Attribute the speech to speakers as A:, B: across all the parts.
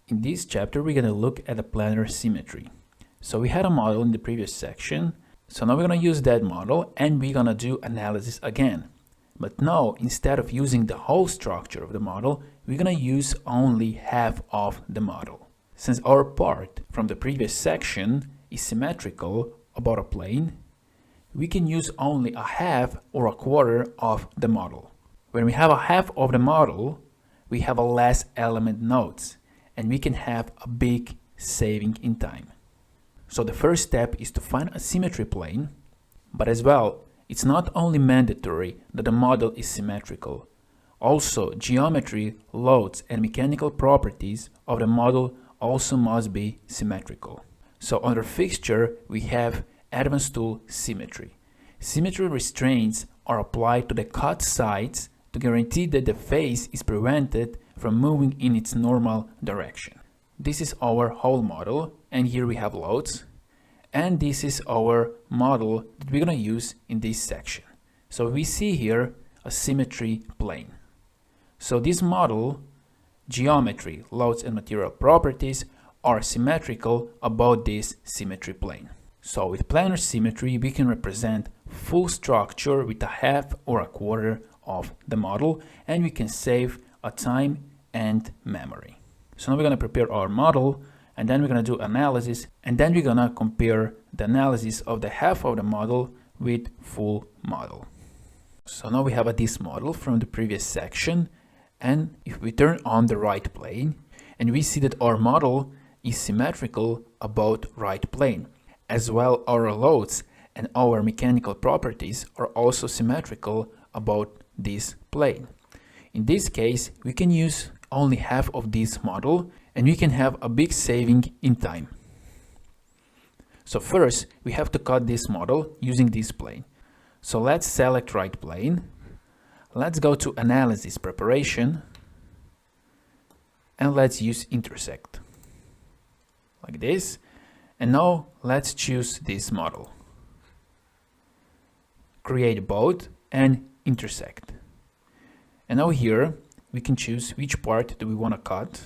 A: In this chapter, we're going to look at the planar symmetry. So we had a model in the previous section. So now we're going to use that model and we're going to do analysis again. But now, instead of using the whole structure of the model, we're going to use only half of the model. Since our part from the previous section is symmetrical about a plane, we can use only a half or a quarter of the model. When we have a half of the model, we have a less element nodes, and we can have a big saving in time. So the first step is to find a symmetry plane, but as well, it's not only mandatory that the model is symmetrical. Also, geometry, loads, and mechanical properties of the model also must be symmetrical. So under fixture, we have advanced tool symmetry. Symmetry restraints are applied to the cut sides to guarantee that the face is prevented from moving in its normal direction. This is our whole model, and here we have loads, and this is our model that we're going to use in this section. So we see here a symmetry plane. So this model, geometry, loads, and material properties are symmetrical about this symmetry plane. So with planar symmetry, we can represent full structure with a half or a quarter of the model, and we can save a time and memory. So now we're going to prepare our model, and then we're going to do analysis, and then we're going to compare the analysis of the half of the model with full model. So now we have this model from the previous section, and if we turn on the right plane, and we see that our model is symmetrical about right plane, as well our loads and our mechanical properties are also symmetrical about this plane. In this case, we can use only half of this model and we can have a big saving in time. So first, we have to cut this model using this plane. So let's select right plane. Let's go to analysis preparation and let's use intersect like this. And now let's choose this model. Create both and intersect. And now here we can choose which part do we want to cut.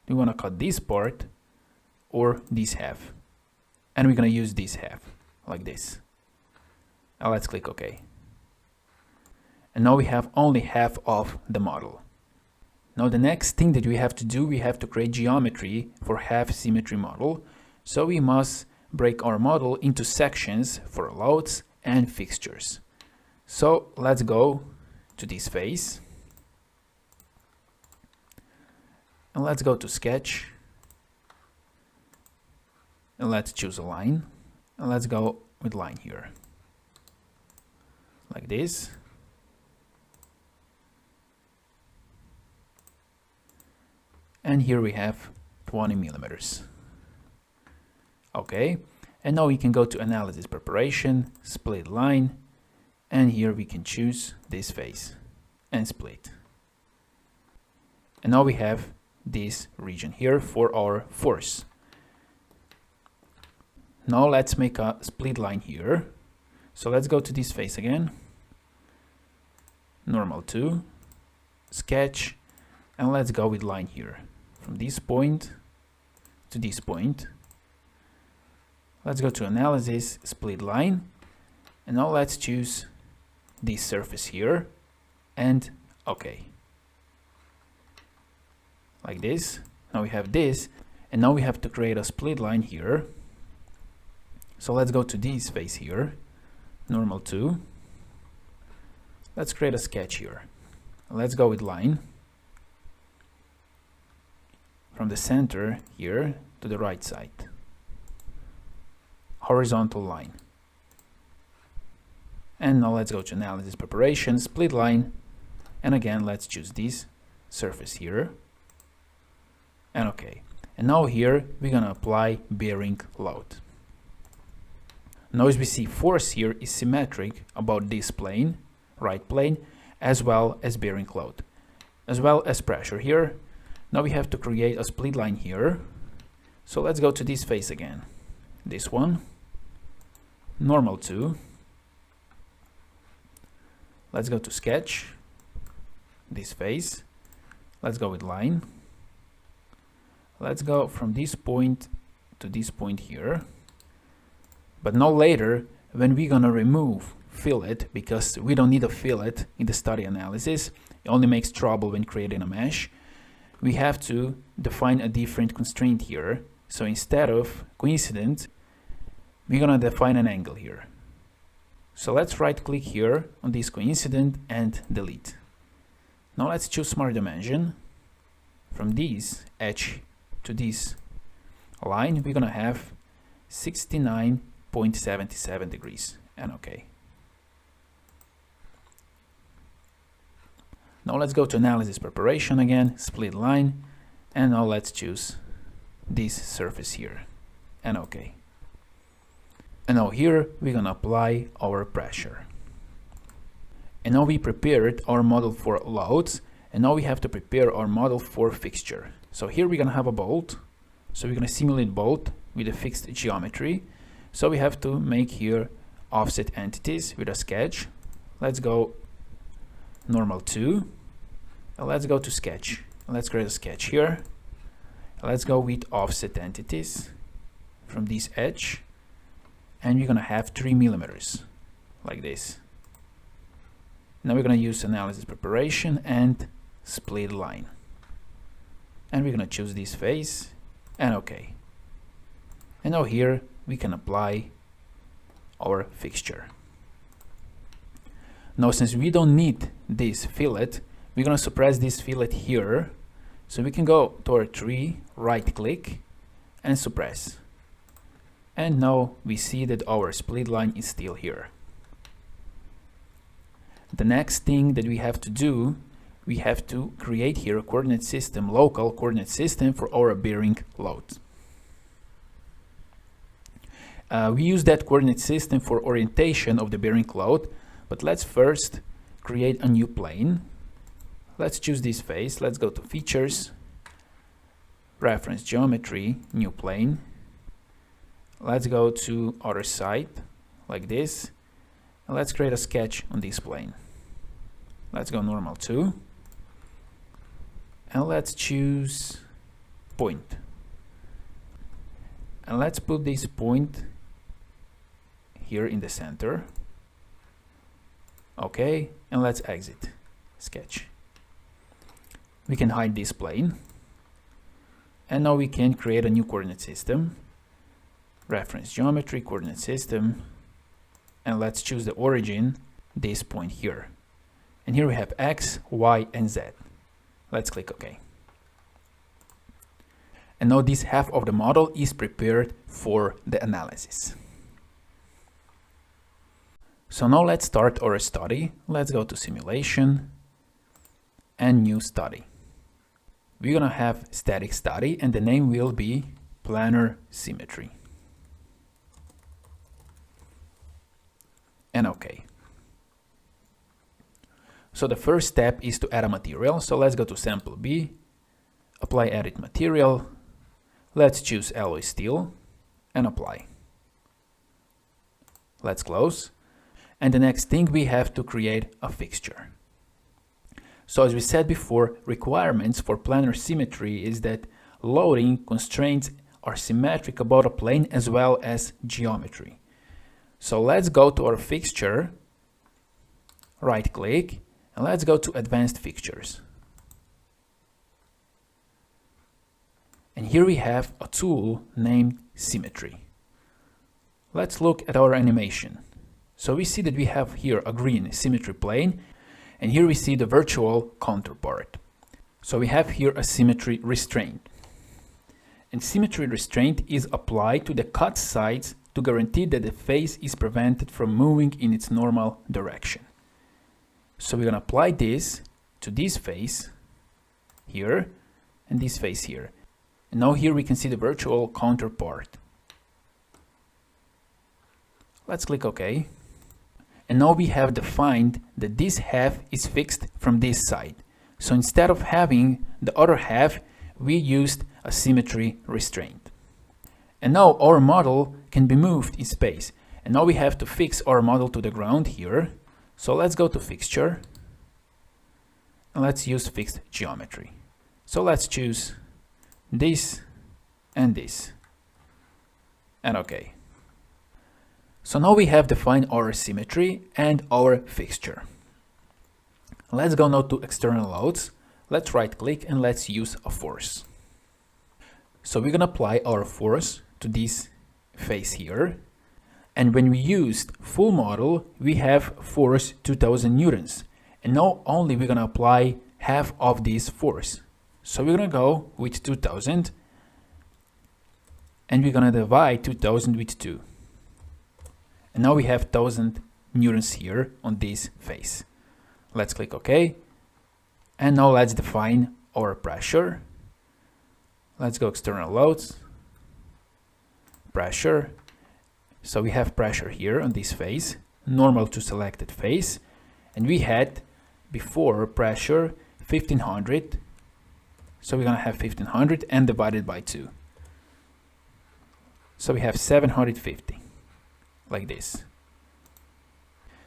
A: Do we want to cut this part or this half? And we're going to use this half like this. Now let's click OK. And now we have only half of the model. Now the next thing that we have to do, we have to create geometry for half symmetry model. So we must break our model into sections for loads and fixtures. So let's go to this face. And let's go to sketch. And let's choose a line. And let's go with line here. Like this. And here we have 20 millimeters. Okay. And now we can go to analysis preparation, split line, and here we can choose this face and split. And now we have this region here for our force. Now let's make a split line here. So let's go to this face again, normal 2, sketch, and let's go with line here from this point to this point. Let's go to analysis, split line, and now let's choose this surface here and OK. Like this. Now we have this, and now we have to create a split line here. So let's go to this face here, normal 2. Let's create a sketch here. Let's go with line from the center here to the right side. Horizontal line. And now let's go to analysis preparation, split line, and again let's choose this surface here and OK. And now here we're gonna apply bearing load. Now as we see, force here is symmetric about this plane, right plane, as well as bearing load, as well as pressure here. Now we have to create a split line here. So let's go to this face again, this one, normal 2. Let's go to sketch, this face. Let's go with line. Let's go from this point to this point here, but no later when we're gonna remove fillet, because we don't need a fillet in the study analysis. It only makes trouble when creating a mesh. We have to define a different constraint here. So instead of coincident, we're gonna define an angle here. So let's right click here on this coincident and delete. Now let's choose smart dimension. From this edge to this line, we're gonna have 69.77 degrees, and OK. Now let's go to analysis preparation again, split line, and now let's choose this surface here, and OK. And now here we're gonna apply our pressure. And now we prepared our model for loads, and now we have to prepare our model for fixture. So here we're gonna have a bolt, so we're gonna simulate bolt with a fixed geometry. So we have to make here offset entities with a sketch. Let's go normal 2, and let's go to sketch. Let's create a sketch here. Let's go with offset entities from this edge, and we're gonna have 3 millimeters like this. Now we're gonna use analysis preparation and split line, and we're gonna choose this face, and OK. And now here we can apply our fixture. Now since we don't need this fillet, we're gonna suppress this fillet here. So we can go to our tree, right click and suppress. And now we see that our split line is still here. The next thing that we have to do, we have to create here a coordinate system, local coordinate system for our bearing load. We use that coordinate system for orientation of the bearing load, but let's first create a new plane. Let's choose this face. Let's go to features, reference geometry, new plane. Let's go to other side like this, and let's create a sketch on this plane. Let's go normal 2, and let's choose point, and let's put this point here in the center. OK, and let's exit sketch. We can hide this plane, and now we can create a new coordinate system, reference geometry, coordinate system, and let's choose the origin, this point here. And here we have X, Y, and Z. Let's click OK. And now this half of the model is prepared for the analysis. So now let's start our study. Let's go to simulation and new study. We're gonna have static study, and the name will be PLANAR Symmetry. And OK. So the first step is to add a material. So let's go to sample B, apply edit material. Let's choose alloy steel and apply. Let's close. And the next thing, we have to create a fixture. So as we said before, requirements for planar symmetry is that loading constraints are symmetric about a plane as well as geometry. So let's go to our fixture, right click, and let's go to advanced fixtures. And here we have a tool named symmetry. Let's look at our animation. So we see that we have here a green symmetry plane, and here we see the virtual counterpart. So we have here a symmetry restraint. And symmetry restraint is applied to the cut sides to guarantee that the face is prevented from moving in its normal direction. So we're going to apply this to this face here and this face here. And now here we can see the virtual counterpart. Let's click OK. And now we have defined that this half is fixed from this side. So instead of having the other half, we used a symmetry restraint. And now our model can be moved in space. And now we have to fix our model to the ground here. So let's go to fixture. And let's use fixed geometry. So let's choose this and this, and OK. So now we have defined our symmetry and our fixture. Let's go now to external loads. Let's right click and let's use a force. So we're gonna apply our force to this face here. And when we used full model, we have force 2000 newtons. And now only we're gonna apply half of this force. So we're gonna go with 2000 and we're gonna divide 2000 with 2. And now we have 1000 newtons here on this face. Let's click OK. And now let's define our pressure. Let's go external loads, pressure. So we have pressure here on this face, normal to selected face. And we had before pressure 1500. So we're gonna have 1500 and divided by 2. So we have 750, like this.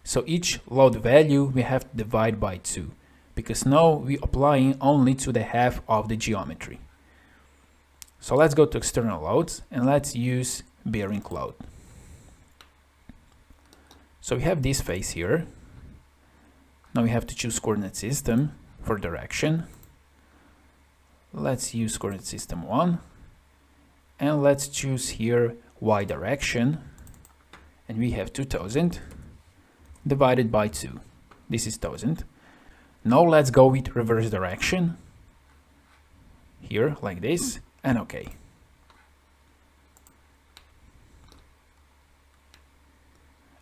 A: So each load value we have to divide by 2, because now we're applying only to the half of the geometry. So let's go to external loads and let's use bearing load. So we have this face here. Now we have to choose coordinate system for direction. Let's use coordinate system 1. And let's choose here y direction. And we have 2000 divided by 2. This is 1000. Now let's go with reverse direction. Here, like this, and OK.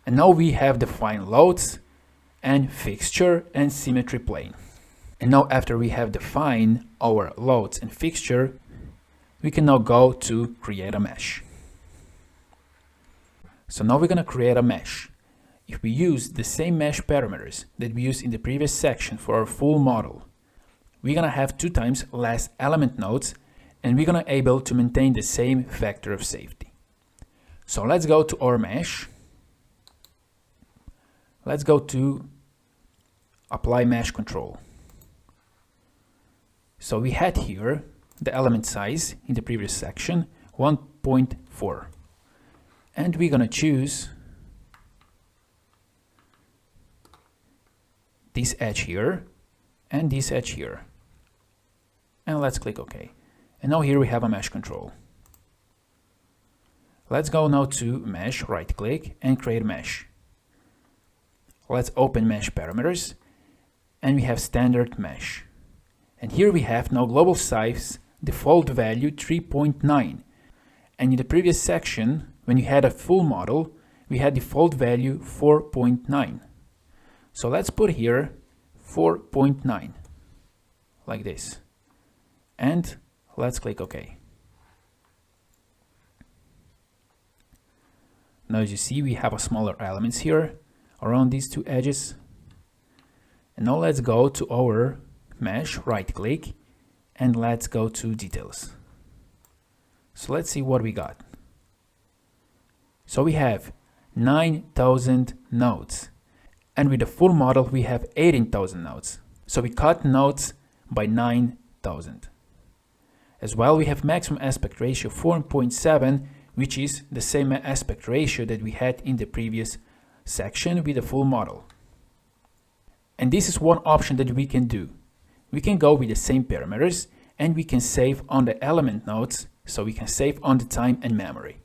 A: And now we have defined loads and fixture and symmetry plane. And now after we have defined our loads and fixture, we can now go to create a mesh. So now we're going to create a mesh. If we use the same mesh parameters that we used in the previous section for our full model, we're going to have 2 times less element nodes and we're going to able to maintain the same factor of safety. So let's go to our mesh. Let's go to apply mesh control. So we had here the element size in the previous section 1.4 and we're gonna choose this edge here and this edge here, and let's click OK. And now here we have a mesh control. Let's go now to mesh, right click and create a mesh. Let's open mesh parameters and we have standard mesh. And here we have now global size default value 3.9. And in the previous section, when you had a full model, we had default value 4.9. So let's put here 4.9, like this. And let's click OK. Now as you see, we have a smaller elements here around these 2 edges. And now let's go to our mesh, right click, and let's go to details. So let's see what we got. So we have 9,000 nodes, and with the full model we have 18,000 nodes. So we cut nodes by 9,000. As well, we have maximum aspect ratio 4.7, which is the same aspect ratio that we had in the previous section with the full model. And this is one option that we can do. We can go with the same parameters and we can save on the element nodes, so we can save on the time and memory.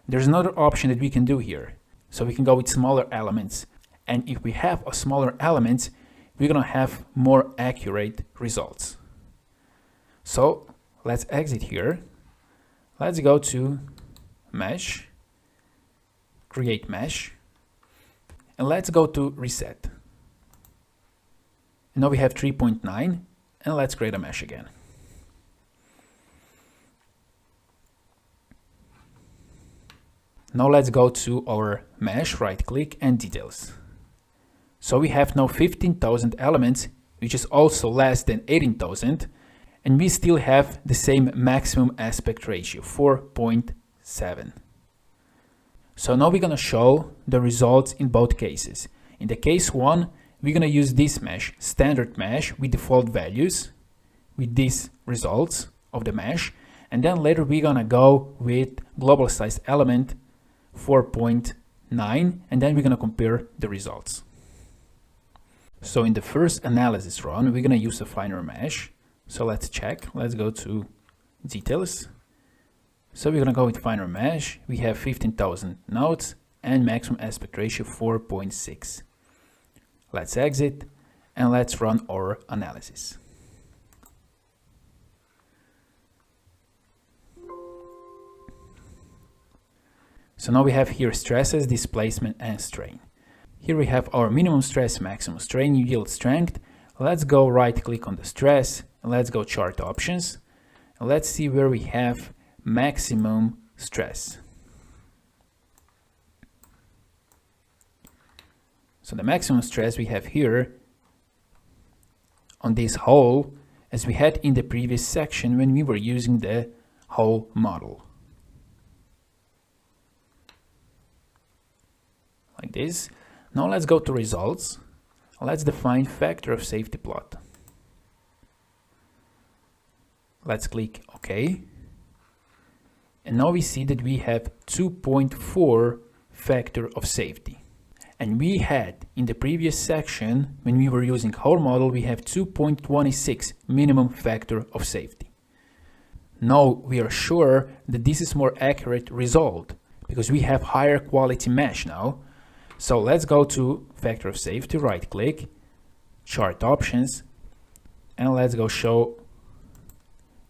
A: There's another option that we can do here. So we can go with smaller elements, and if we have a smaller elements, we're gonna have more accurate results. So let's exit here. Let's go to mesh, create mesh, and let's go to reset. And now we have 3.9, and let's create a mesh again. Now let's go to our mesh, right click and details. So we have now 15,000 elements, which is also less than 18,000, and we still have the same maximum aspect ratio, 4.7. So now we're gonna show the results in both cases. In the case 1, we're gonna use this mesh, standard mesh with default values, with these results of the mesh. And then later we're gonna go with global size element 4.9, and then we're gonna compare the results. So in the first analysis run, we're gonna use a finer mesh. So let's check. Let's go to details. So we're gonna go with finer mesh. We have 15,000 nodes and maximum aspect ratio 4.6. Let's exit and let's run our analysis. So now we have here stresses, displacement, and strain. Here we have our minimum stress, maximum strain, yield strength. Let's go right click on the stress and let's go chart options. And let's see where we have maximum stress. So the maximum stress we have here on this hole, as we had in the previous section when we were using the hole model. Like this. Now let's go to results. Let's define factor of safety plot. Let's click OK. And now we see that we have 2.4 factor of safety. And we had in the previous section, when we were using hole model, we have 2.26 minimum factor of safety. Now we are sure that this is more accurate result because we have higher quality mesh now. So let's go to factor of safety, right click, chart options, and let's go show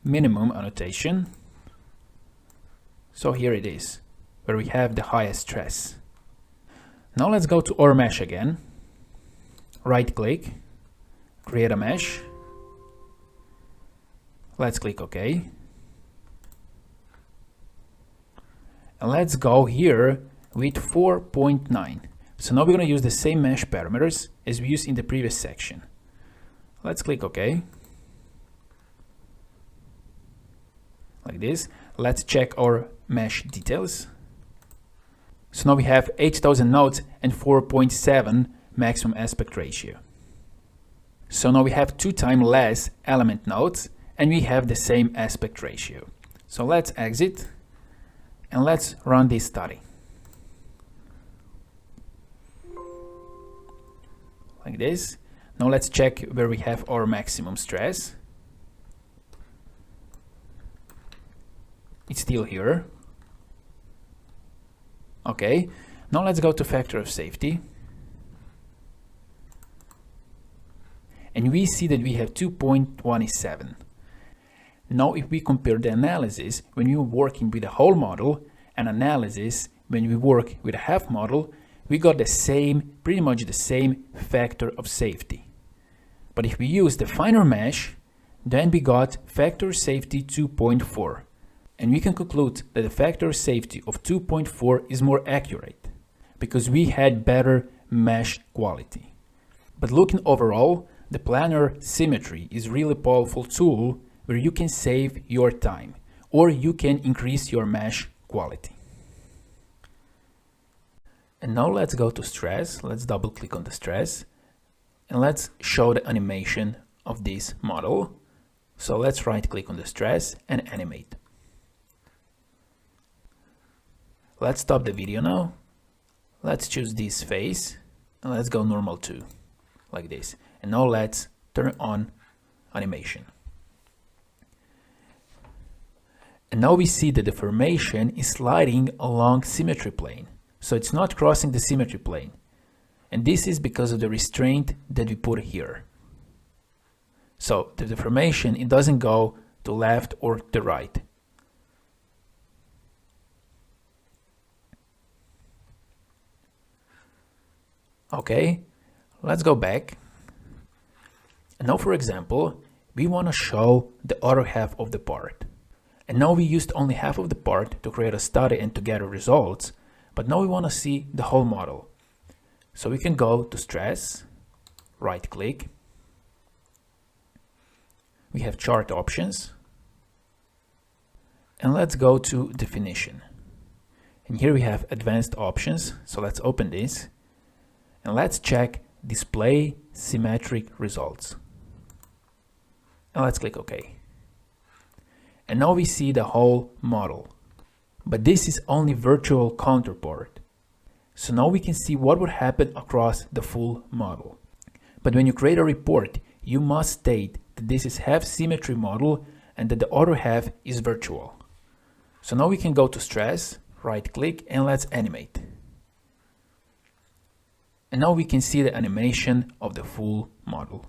A: minimum annotation. So here it is, where we have the highest stress. Now let's go to our mesh again, right click, create a mesh, let's click OK. And let's go here with 4.9. So now we're going to use the same mesh parameters as we used in the previous section. Let's click OK. Like this. Let's check our mesh details. So now we have 8,000 nodes and 4.7 maximum aspect ratio. So now we have 2 times less element nodes and we have the same aspect ratio. So let's exit and let's run this study. Like this. Now let's check where we have our maximum stress. It's still here. Okay, now let's go to factor of safety. And we see that we have 2.27. Now if we compare the analysis when we were working with a whole model and analysis when we work with a half model, we got the same, pretty much the same factor of safety. But if we use the finer mesh, then we got factor safety 2.4. And we can conclude that the factor safety of 2.4 is more accurate because we had better mesh quality. But looking overall, the PLANAR SYMMETRY is really powerful tool where you can save your time or you can increase your mesh quality. And now let's go to stress. Let's double click on the stress and let's show the animation of this model. So let's right click on the stress and animate. Let's stop the video now. Let's choose this face and let's go normal 2 like this. And now let's turn on animation. And now we see that the formation is sliding along symmetry plane. So it's not crossing the symmetry plane. And this is because of the restraint that we put here. So the deformation, it doesn't go to left or to right. Okay, let's go back. And now, for example, we want to show the other half of the part. And now we used only half of the part to create a study and to gather results. But now we want to see the whole model. So we can go to stress, right click. We have chart options. And let's go to definition. And here we have advanced options. So let's open this. And let's check display symmetric results. And let's click OK. And now we see the whole model. But this is only virtual counterpart. So now we can see what would happen across the full model. But when you create a report, you must state that this is half symmetry model and that the other half is virtual. So now we can go to stress, right click, and let's animate. And now we can see the animation of the full model.